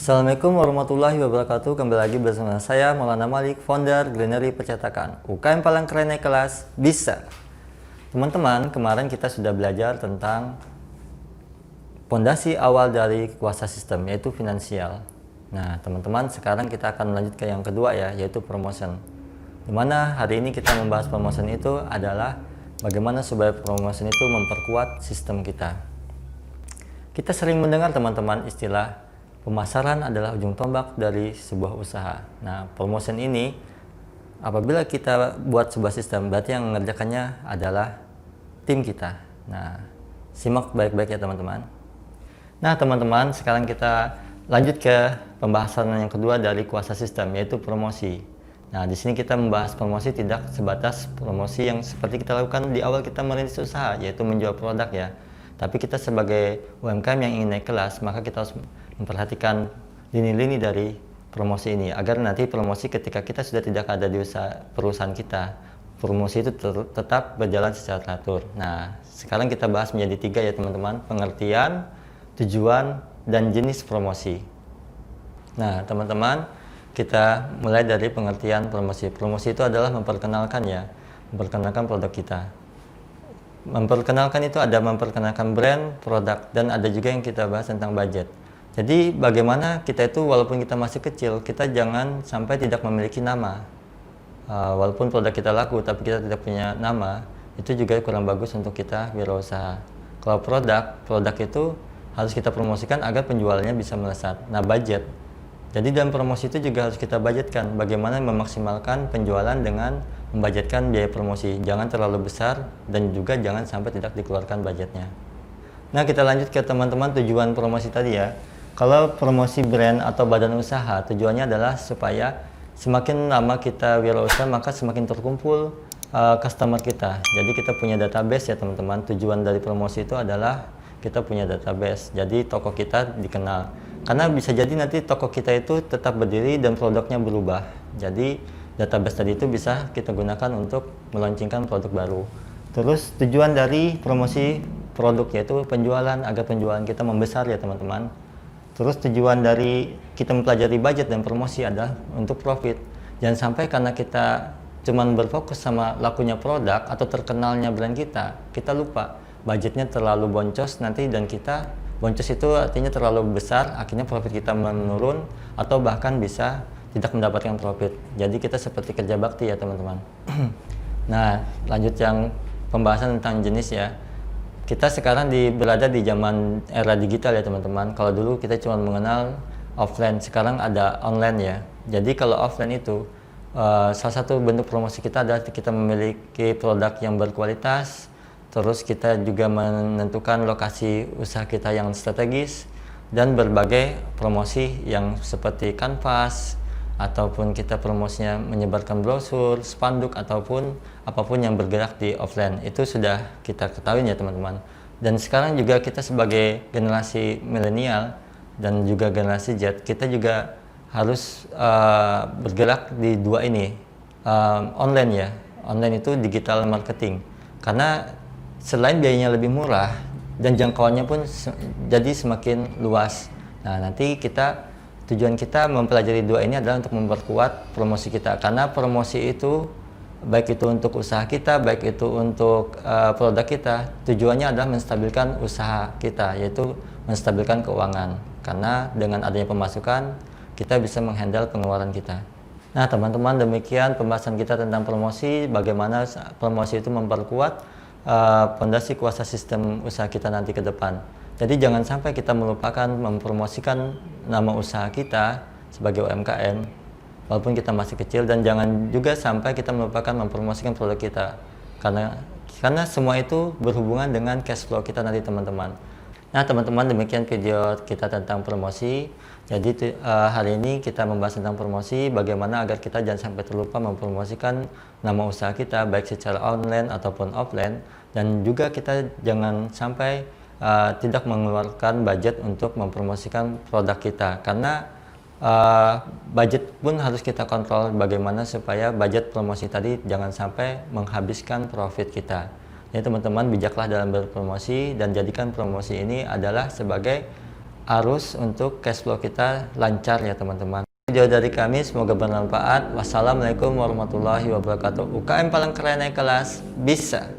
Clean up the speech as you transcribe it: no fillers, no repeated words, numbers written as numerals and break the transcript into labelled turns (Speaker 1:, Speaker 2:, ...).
Speaker 1: Assalamualaikum warahmatullahi wabarakatuh. Kembali lagi bersama saya Maulana Malik, founder Greenery Percetakan. UKM paling keren naik kelas bisa. Teman-teman, kemarin kita sudah belajar tentang pondasi awal dari kuasa sistem, yaitu finansial. Nah, teman-teman, sekarang kita akan melanjut ke yang kedua ya, yaitu promotion. Dimana hari ini kita membahas promotion itu adalah bagaimana supaya promotion itu memperkuat sistem kita. Kita sering mendengar teman-teman istilah pemasaran adalah ujung tombak dari sebuah usaha. Nah, promotion ini apabila kita buat sebuah sistem, berarti yang mengerjakannya adalah tim kita. Nah, simak baik-baik ya teman-teman. Nah, teman-teman, sekarang kita lanjut ke pembahasan yang kedua dari kuasa sistem, yaitu promosi. Nah, di sini kita membahas promosi tidak sebatas promosi yang seperti kita lakukan di awal kita merintis usaha, yaitu menjual produk ya. Tapi kita sebagai UMKM yang ingin naik kelas, maka kita harus memperhatikan lini-lini dari promosi ini agar nanti promosi ketika kita sudah tidak ada di perusahaan kita, promosi itu tetap berjalan secara teratur. Nah, sekarang kita bahas menjadi tiga ya teman-teman: pengertian, tujuan, dan jenis promosi. Nah, teman-teman, kita mulai dari pengertian promosi. Promosi itu adalah memperkenalkan produk kita. Memperkenalkan itu ada memperkenalkan brand, produk, dan ada juga yang kita bahas tentang budget. Jadi bagaimana kita itu walaupun kita masih kecil, kita jangan sampai tidak memiliki nama. Walaupun produk kita laku tapi kita tidak punya nama, itu juga kurang bagus untuk kita wirausaha. Kalau produk itu harus kita promosikan agar penjualannya bisa melesat. Nah, budget. Jadi dalam promosi itu juga harus kita budgetkan bagaimana memaksimalkan penjualan dengan membudgetkan biaya promosi. Jangan terlalu besar dan juga jangan sampai tidak dikeluarkan budgetnya. Nah, kita lanjut ke teman-teman tujuan promosi tadi ya. Kalau promosi brand atau badan usaha, tujuannya adalah supaya semakin lama kita wirausaha maka semakin terkumpul customer kita. Jadi kita punya database ya teman-teman. Tujuan dari promosi itu adalah kita punya database. Jadi toko kita dikenal. Karena bisa jadi nanti toko kita itu tetap berdiri dan produknya berubah. Jadi database tadi itu bisa kita gunakan untuk meluncurkan produk baru. Terus tujuan dari promosi produk yaitu penjualan, agar penjualan kita membesar ya teman-teman. Terus tujuan dari kita mempelajari budget dan promosi adalah untuk profit. Jangan sampai karena kita cuman berfokus sama lakunya produk atau terkenalnya brand kita lupa budgetnya terlalu boncos nanti, dan kita boncos itu artinya terlalu besar, akhirnya profit kita menurun atau bahkan bisa tidak mendapatkan profit. Jadi kita seperti kerja bakti ya teman-teman. Nah, lanjut yang pembahasan tentang jenis ya. Kita sekarang berada di zaman era digital ya teman-teman. Kalau dulu kita cuma mengenal offline, sekarang ada online ya. Jadi kalau offline itu salah satu bentuk promosi kita adalah kita memiliki produk yang berkualitas. Terus kita juga menentukan lokasi usaha kita yang strategis dan berbagai promosi yang seperti kanvas ataupun kita promosinya menyebarkan brosur, spanduk ataupun apapun yang bergerak di offline. Itu sudah kita ketahui ya teman-teman. Dan sekarang juga kita sebagai generasi milenial dan juga generasi Z, kita juga harus bergerak di dua ini, online ya. Online itu digital marketing. Karena selain biayanya lebih murah dan jangkauannya pun jadi semakin luas. Nah, nanti tujuan kita mempelajari dua ini adalah untuk memperkuat promosi kita. Karena promosi itu baik itu untuk usaha kita, baik itu untuk produk kita, tujuannya adalah menstabilkan usaha kita, yaitu menstabilkan keuangan. Karena dengan adanya pemasukan, kita bisa menghandle pengeluaran kita. Nah, teman-teman, demikian pembahasan kita tentang promosi, bagaimana promosi itu memperkuat pondasi kuasa sistem usaha kita nanti ke depan. Jadi jangan sampai kita melupakan mempromosikan nama usaha kita sebagai UMKM walaupun kita masih kecil, dan jangan juga sampai kita melupakan mempromosikan produk kita. Karena semua itu berhubungan dengan cash flow kita nanti teman-teman. Nah teman-teman, demikian video kita tentang promosi. Jadi hari ini kita membahas tentang promosi, bagaimana agar kita jangan sampai terlupa mempromosikan nama usaha kita baik secara online ataupun offline, dan juga kita jangan sampai tidak mengeluarkan budget untuk mempromosikan produk kita. Karena budget pun harus kita kontrol bagaimana supaya budget promosi tadi jangan sampai menghabiskan profit kita. Ya teman-teman, bijaklah dalam berpromosi dan jadikan promosi ini adalah sebagai arus untuk cash flow kita lancar ya teman-teman. Video dari kami semoga bermanfaat. Wassalamualaikum warahmatullahi wabarakatuh. UKM paling keren naik kelas bisa.